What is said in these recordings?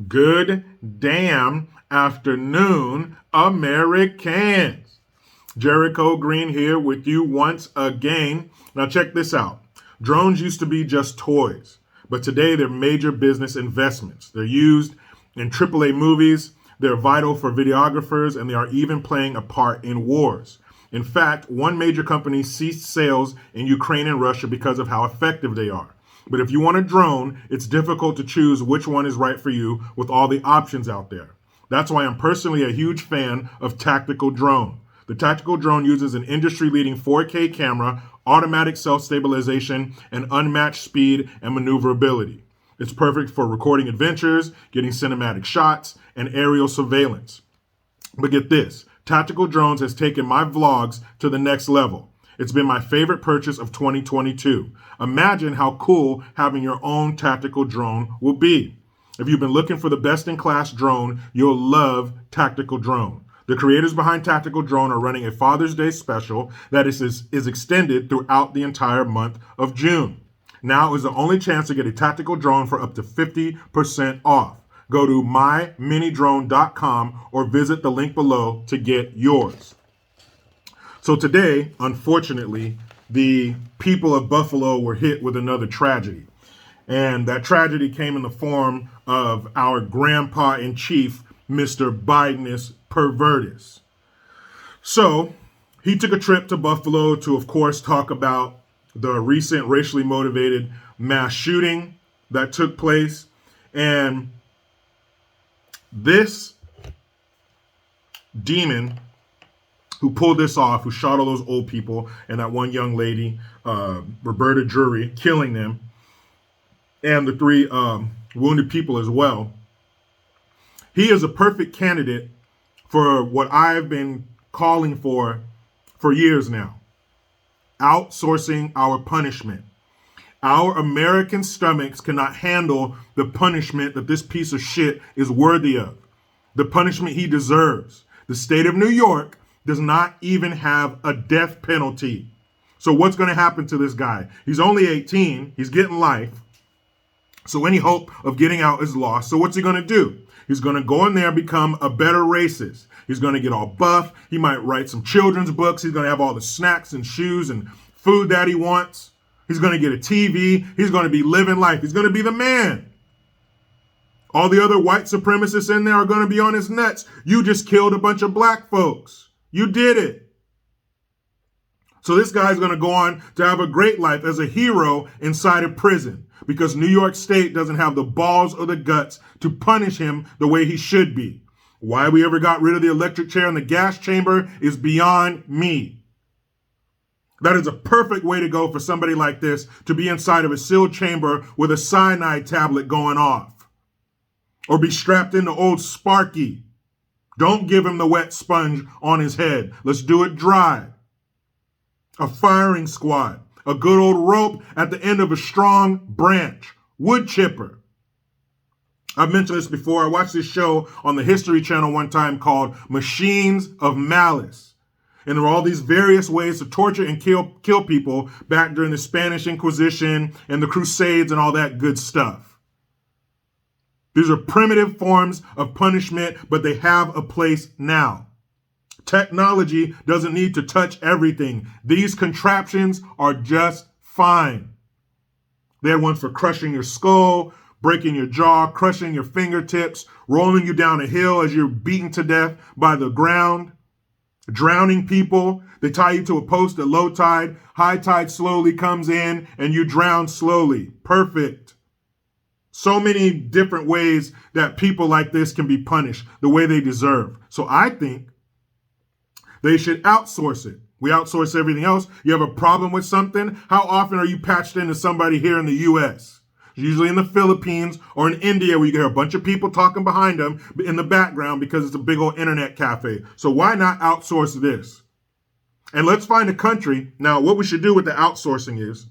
Good damn afternoon, Americans. Jericho Green here with you once again. Now, check this out. Drones used to be just toys, but today they're major business investments. They're used in AAA movies, they're vital for videographers, and they are even playing a part in wars. In fact, one major company ceased sales in Ukraine and Russia because of how effective they are. But if you want a drone, it's difficult to choose which one is right for you with all the options out there. That's why I'm personally a huge fan of Tactical Drone. The Tactical Drone uses an industry-leading 4K camera, automatic self-stabilization, and unmatched speed and maneuverability. It's perfect for recording adventures, getting cinematic shots, and aerial surveillance. But get this, Tactical Drones has taken my vlogs to the next level. It's been my favorite purchase of 2022. Imagine how cool having your own tactical drone will be. If you've been looking for the best-in-class drone, you'll love Tactical Drone. The creators behind Tactical Drone are running a Father's Day special that is extended throughout the entire month of June. Now is the only chance to get a tactical drone for up to 50% off. Go to myminidrone.com or visit the link below to get yours. So today, unfortunately, the people of Buffalo were hit with another tragedy. And that tragedy came in the form of our grandpa in chief, Mr. Bidenus Pervertus. So he took a trip to Buffalo to, of course, talk about the recent racially motivated mass shooting that took place. And this demon who pulled this off, who shot all those old people and that one young lady, Roberta Drury, killing them, and the three wounded people as well. He is a perfect candidate for what I've been calling for years now. Outsourcing our punishment. Our American stomachs cannot handle the punishment that this piece of shit is worthy of. The punishment he deserves. The state of New York does not even have a death penalty. So what's going to happen to this guy? He's only 18. He's getting life. So any hope of getting out is lost. So what's he going to do? He's going to go in there and become a better racist. He's going to get all buff. He might write some children's books. He's going to have all the snacks and shoes and food that he wants. He's going to get a TV. He's going to be living life. He's going to be the man. All the other white supremacists in there are going to be on his nuts. You just killed a bunch of black folks. You did it. So this guy's going to go on to have a great life as a hero inside of prison because New York State doesn't have the balls or the guts to punish him the way he should be. Why we ever got rid of the electric chair and the gas chamber is beyond me. That is a perfect way to go for somebody like this to be inside of a sealed chamber with a cyanide tablet going off. Or be strapped into old Sparky. Don't give him the wet sponge on his head. Let's do it dry. A firing squad. A good old rope at the end of a strong branch. Wood chipper. I've mentioned this before. I watched this show on the History Channel one time called Machines of Malice. And there were all these various ways to torture and kill people back during the Spanish Inquisition and the Crusades and all that good stuff. These are primitive forms of punishment, but they have a place now. Technology doesn't need to touch everything. These contraptions are just fine. They had ones for crushing your skull, breaking your jaw, crushing your fingertips, rolling you down a hill as you're beaten to death by the ground, drowning people. They tie you to a post at low tide. High tide slowly comes in and you drown slowly. Perfect. So many different ways that people like this can be punished the way they deserve. So I think they should outsource it. We outsource everything else. You have a problem with something? How often are you patched into somebody here in the U.S.? Usually in the Philippines or in India where you hear a bunch of people talking behind them in the background because it's a big old internet cafe. So why not outsource this? And let's find a country. Now, what we should do with the outsourcing is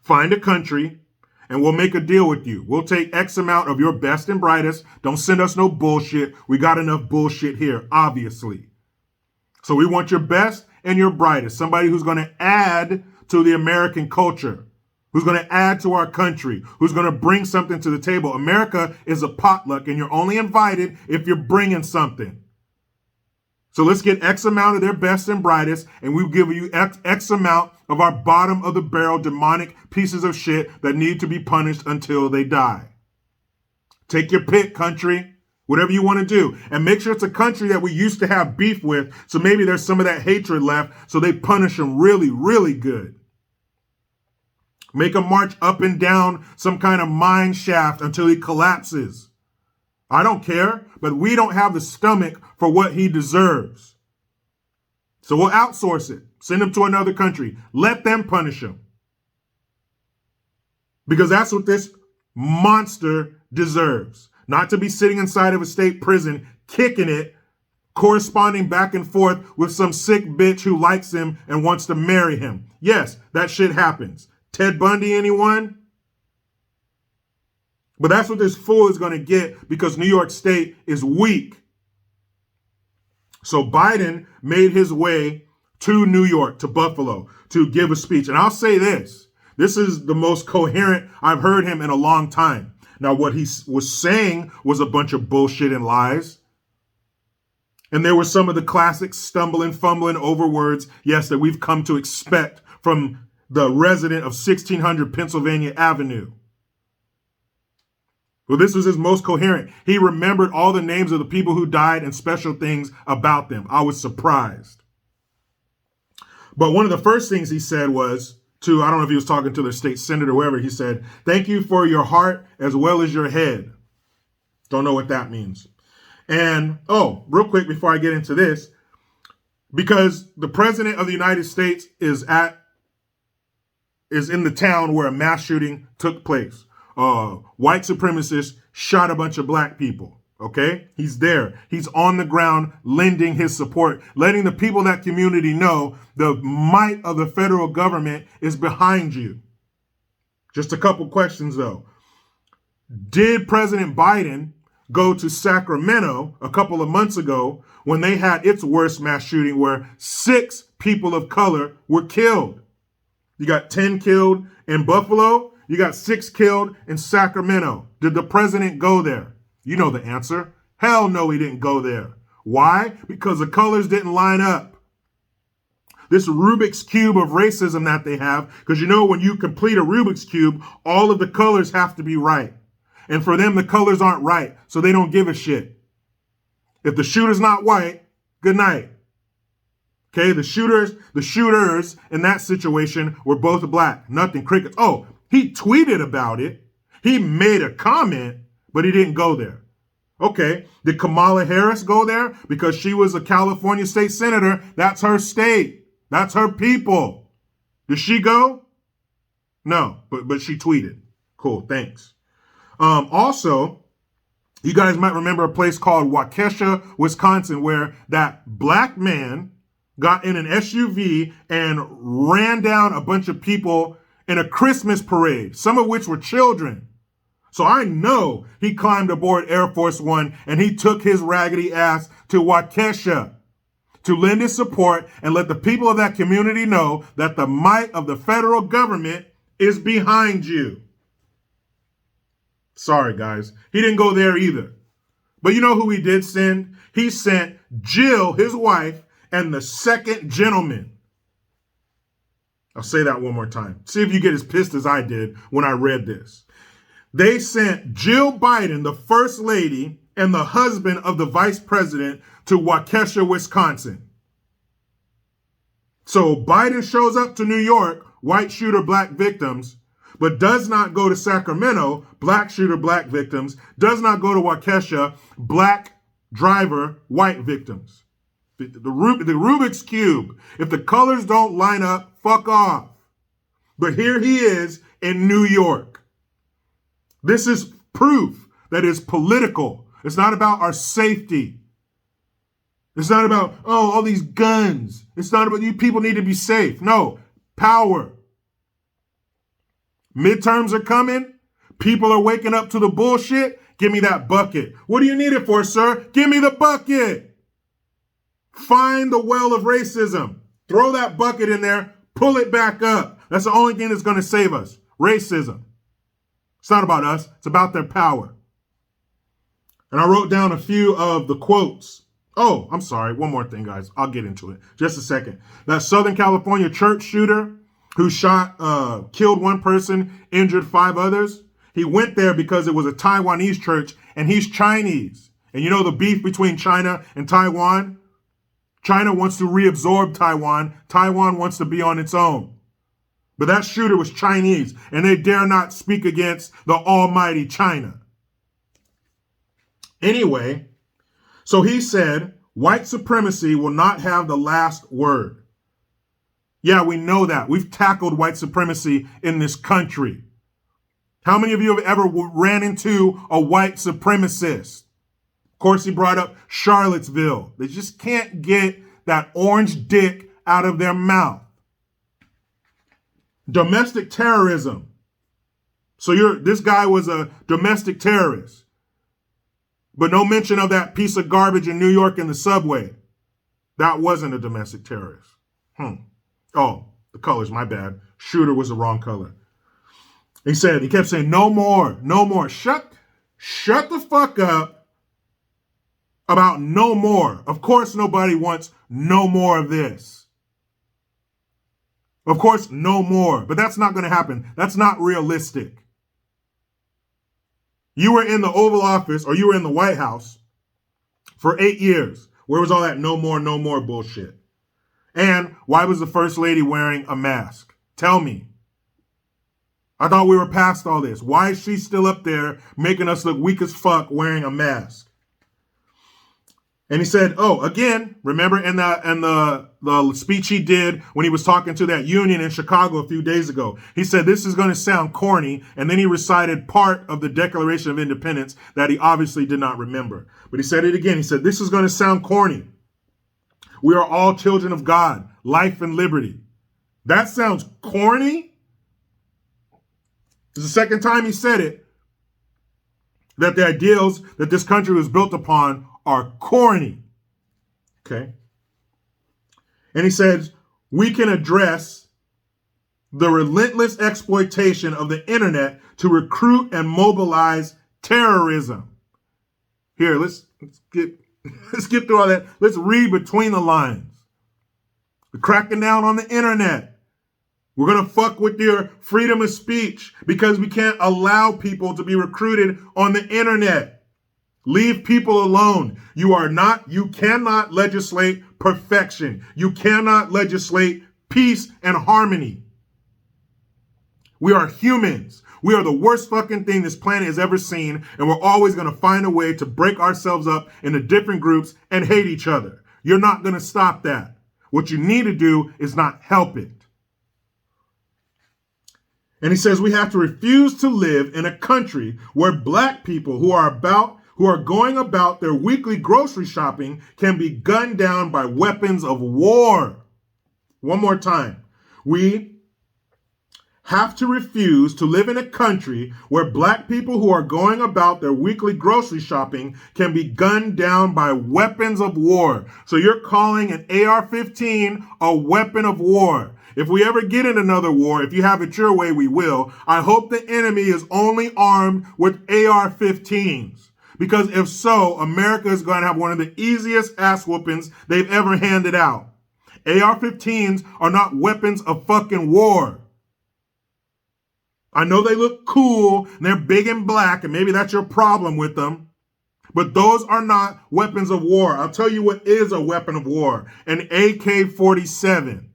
find a country and we'll make a deal with you. We'll take X amount of your best and brightest. Don't send us no bullshit. We got enough bullshit here, obviously. So we want your best and your brightest. Somebody who's going to add to the American culture, who's going to add to our country, who's going to bring something to the table. America is a potluck, and you're only invited if you're bringing something. So let's get X amount of their best and brightest, and we'll give you X amount of our bottom of the barrel demonic pieces of shit that need to be punished until they die. Take your pick, country. Whatever you want to do. And make sure it's a country that we used to have beef with, so maybe there's some of that hatred left, so they punish them really, really good. Make him march up and down some kind of mine shaft until he collapses. I don't care, but we don't have the stomach for what he deserves. So we'll outsource it. Send him to another country. Let them punish him. Because that's what this monster deserves. Not to be sitting inside of a state prison, kicking it, corresponding back and forth with some sick bitch who likes him and wants to marry him. Yes, that shit happens. Ted Bundy, anyone? But that's what this fool is going to get because New York State is weak. So Biden made his way to New York, to Buffalo, to give a speech. And I'll say this. This is the most coherent I've heard him in a long time. Now, what he was saying was a bunch of bullshit and lies. And there were some of the classic stumbling, fumbling over words, yes, that we've come to expect from the resident of 1600 Pennsylvania Avenue. Well, this was his most coherent. He remembered all the names of the people who died and special things about them. I was surprised. But one of the first things he said was to, I don't know if he was talking to the state senator or whoever, he said, "Thank you for your heart as well as your head." Don't know what that means. And, real quick before I get into this, because the president of the United States is in the town where a mass shooting took place. White supremacists shot a bunch of black people. Okay? He's there. He's on the ground lending his support, letting the people of that community know the might of the federal government is behind you. Just a couple questions though. Did President Biden go to Sacramento a couple of months ago when they had its worst mass shooting where 6 people of color were killed? You got 10 killed in Buffalo. You got 6 killed in Sacramento. Did the president go there? You know the answer. Hell no, he didn't go there. Why? Because the colors didn't line up. This Rubik's Cube of racism that they have, because you know when you complete a Rubik's Cube, all of the colors have to be right. And for them, the colors aren't right, so they don't give a shit. If the shooter's not white, good night. Okay, the shooters in that situation were both black. Nothing, crickets. Oh, he tweeted about it. He made a comment, but he didn't go there. Okay, did Kamala Harris go there? Because she was a California state senator. That's her state. That's her people. Did she go? No, but she tweeted. Cool, thanks. Also, you guys might remember a place called Waukesha, Wisconsin, where that black man got in an SUV and ran down a bunch of people in a Christmas parade, some of which were children. So I know he climbed aboard Air Force One and he took his raggedy ass to Waukesha to lend his support and let the people of that community know that the might of the federal government is behind you. Sorry, guys. He didn't go there either. But you know who he did send? He sent Jill, his wife, and the second gentleman. I'll say that one more time. See if you get as pissed as I did when I read this. They sent Jill Biden, the first lady, and the husband of the vice president to Waukesha, Wisconsin. So Biden shows up to New York, white shooter, black victims, but does not go to Sacramento, black shooter, black victims, does not go to Waukesha, black driver, white victims. The Rubik's Cube. If the colors don't line up, fuck off. But here he is in New York. This is proof that it's political. It's not about our safety. It's not about, all these guns. It's not about, you people need to be safe. No, power. Midterms are coming. People are waking up to the bullshit. Give me that bucket. What do you need it for, sir? Give me the bucket. Find the well of racism. Throw that bucket in there. Pull it back up. That's the only thing that's going to save us. racism. It's not about us. It's about their power. And I wrote down a few of the quotes. Oh, I'm sorry. One more thing, guys. I'll get into it. Just a second. That Southern California church shooter who killed one person, injured 5 others. He went there because it was a Taiwanese church and he's Chinese. And you know the beef between China and Taiwan? China wants to reabsorb Taiwan. Taiwan wants to be on its own. But that shooter was Chinese, and they dare not speak against the almighty China. Anyway, so he said, white supremacy will not have the last word. Yeah, we know that. We've tackled white supremacy in this country. How many of you have ever ran into a white supremacist? Of course, he brought up Charlottesville. They just can't get that orange dick out of their mouth. Domestic terrorism. So this guy was a domestic terrorist. But no mention of that piece of garbage in New York in the subway. That wasn't a domestic terrorist. Oh, the colors, my bad. Shooter was the wrong color. He kept saying, no more, no more. Shut the fuck up about no more. Of course, nobody wants no more of this. Of course, no more. But that's not going to happen. That's not realistic. You were in the Oval Office or you were in the White House for 8 years. Where was all that no more bullshit? And why was the First Lady wearing a mask? Tell me. I thought we were past all this. Why is she still up there making us look weak as fuck wearing a mask? And he said, oh, again, remember in the speech he did when he was talking to that union in Chicago a few days ago, he said, this is going to sound corny. And then he recited part of the Declaration of Independence that he obviously did not remember. But he said it again. He said, this is going to sound corny. We are all children of God, life and liberty. That sounds corny. It's the second time he said it, that the ideals that this country was built upon are corny. Okay. And he says, we can address the relentless exploitation of the internet to recruit and mobilize terrorism. Here, let's get through all that. Let's read between the lines. We're cracking down on the internet. We're going to fuck with your freedom of speech because we can't allow people to be recruited on the internet. Leave people alone. You cannot legislate perfection. You cannot legislate peace and harmony. We are humans. We are the worst fucking thing this planet has ever seen, and we're always going to find a way to break ourselves up into different groups and hate each other. You're not going to stop that. What you need to do is not help it. And he says we have to refuse to live in a country where black people who are going about their weekly grocery shopping can be gunned down by weapons of war. One more time. We have to refuse to live in a country where black people who are going about their weekly grocery shopping can be gunned down by weapons of war. So you're calling an AR-15 a weapon of war. If we ever get in another war, if you have it your way, we will. I hope the enemy is only armed with AR-15s. Because if so, America is going to have one of the easiest ass whoopings they've ever handed out. AR-15s are not weapons of fucking war. I know they look cool and they're big and black, and maybe that's your problem with them. But those are not weapons of war. I'll tell you what is a weapon of war: an AK-47.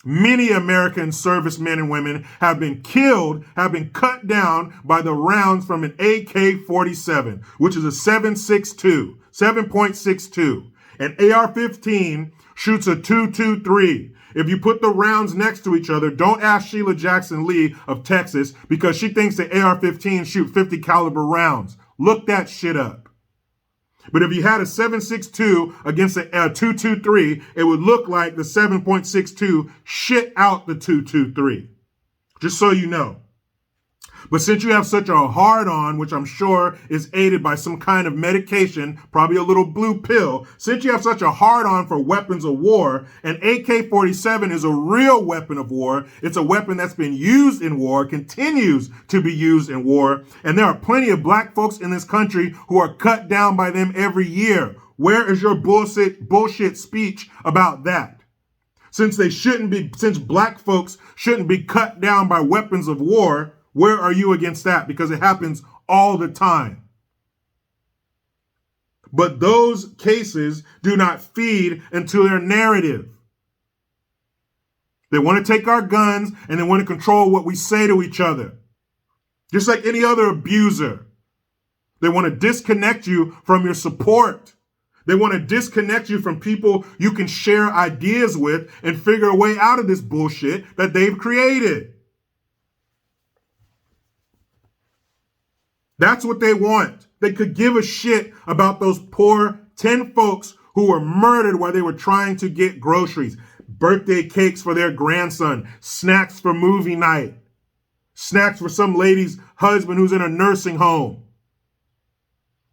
Many American servicemen and women have been killed, have been cut down by the rounds from an AK-47, which is a 7.62. An AR-15 shoots a .223. If you put the rounds next to each other, don't ask Sheila Jackson Lee of Texas because she thinks the AR-15 shoot 50 caliber rounds. Look that shit up. But if you had a 7.62 against a .223, it would look like the 7.62 shit out the .223. Just so you know. But since you have such a hard on, which I'm sure is aided by some kind of medication, probably a little blue pill, since you have such a hard on for weapons of war, and AK-47 is a real weapon of war, it's a weapon that's been used in war, continues to be used in war, and there are plenty of black folks in this country who are cut down by them every year. Where is your bullshit speech about that? Since black folks shouldn't be cut down by weapons of war, where are you against that? Because it happens all the time. But those cases do not feed into their narrative. They want to take our guns and they want to control what we say to each other. Just like any other abuser. They want to disconnect you from your support. They want to disconnect you from people you can share ideas with and figure a way out of this bullshit that they've created. That's what they want. They could give a shit about those poor 10 folks who were murdered while they were trying to get groceries, birthday cakes for their grandson, snacks for movie night, snacks for some lady's husband who's in a nursing home.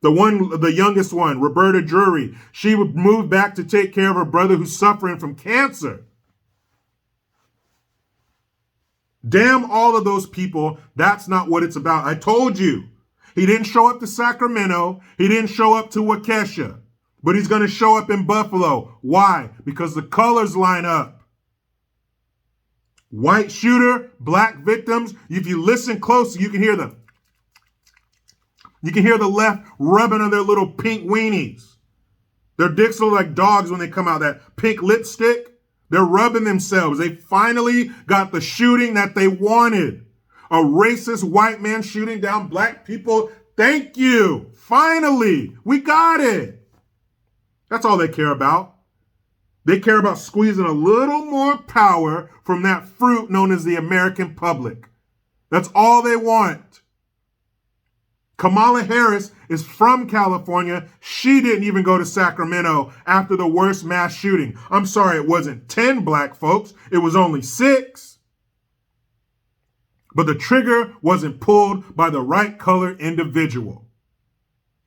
The youngest one, Roberta Drury, she would move back to take care of her brother who's suffering from cancer. Damn all of those people. That's not what it's about. I told you. He didn't show up to Sacramento. He didn't show up to Waukesha. But he's going to show up in Buffalo. Why? Because the colors line up. White shooter, black victims. If you listen closely, you can hear them. You can hear the left rubbing on their little pink weenies. Their dicks look like dogs when they come out. That pink lipstick, they're rubbing themselves. They finally got the shooting that they wanted. A racist white man shooting down black people. Thank you. Finally, we got it. That's all they care about. They care about squeezing a little more power from that fruit known as the American public. That's all they want. Kamala Harris is from California. She didn't even go to Sacramento after the worst mass shooting. I'm sorry, it wasn't 10 black folks. It was only 6. But the trigger wasn't pulled by the right colored individual.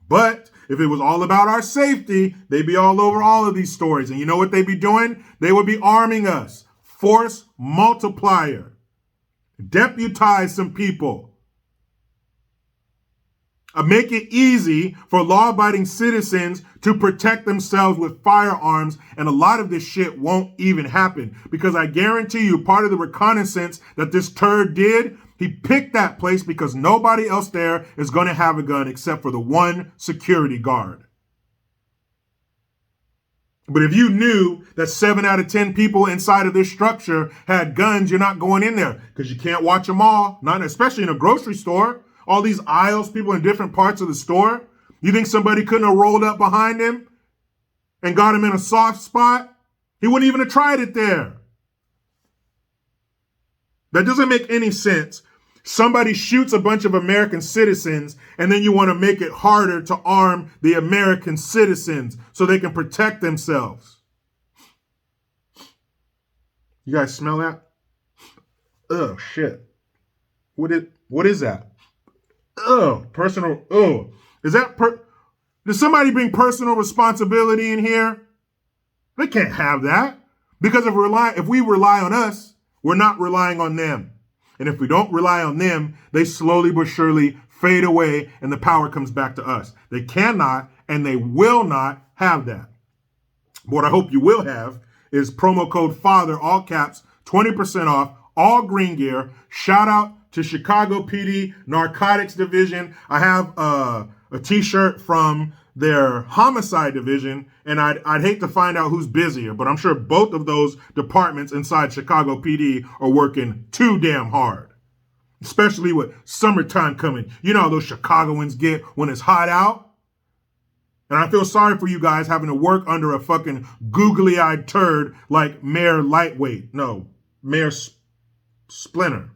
But if it was all about our safety, they'd be all over all of these stories. And you know what they'd be doing? They would be arming us. Force multiplier. Deputize some people. Make it easy for law-abiding citizens to protect themselves with firearms, and a lot of this shit won't even happen. Because I guarantee you, part of the reconnaissance that this turd did, he picked that place because nobody else there is going to have a gun except for the one security guard. But if you knew that 7 out of 10 people inside of this structure had guns, you're not going in there because you can't watch them all, not especially in a grocery store. All these aisles, people in different parts of the store. You think somebody couldn't have rolled up behind him and got him in a soft spot? He wouldn't even have tried it there. That doesn't make any sense. Somebody shoots a bunch of American citizens and then you want to make it harder to arm the American citizens so they can protect themselves. You guys smell that? Oh, shit. What is that? Personal. Did somebody bring personal responsibility in here? They can't have that. Because if we rely on us, we're not relying on them. And if we don't rely on them, they slowly but surely fade away and the power comes back to us. They cannot and they will not have that. What I hope you will have is promo code FATHER, all caps, 20% off, all green gear. Shout out to Chicago PD Narcotics Division. I have a t-shirt from their homicide division, and I'd hate to find out who's busier, but I'm sure both of those departments inside Chicago PD are working too damn hard, especially with summertime coming. You know how those Chicagoans get when it's hot out? And I feel sorry for you guys having to work under a fucking googly-eyed turd like Mayor Lightweight. No, Mayor Splinter.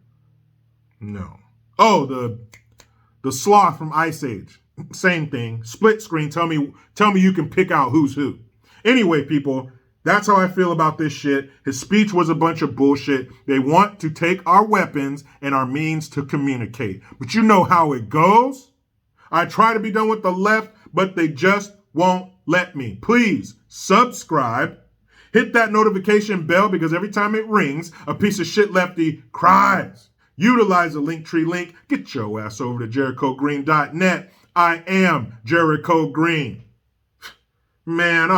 No. Oh, the sloth from Ice Age. Same thing. Split screen. Tell me you can pick out who's who. Anyway, people, That's how I feel about this shit. His speech was a bunch of bullshit. They want to take our weapons and our means to communicate. But you know how it goes. I try to be done with the left, but they just won't let me. Please subscribe. Hit that notification bell because every time it rings, a piece of shit lefty cries. Utilize the Linktree link. Get your ass over to jerichogreen.net. I am Jericho Green. Man,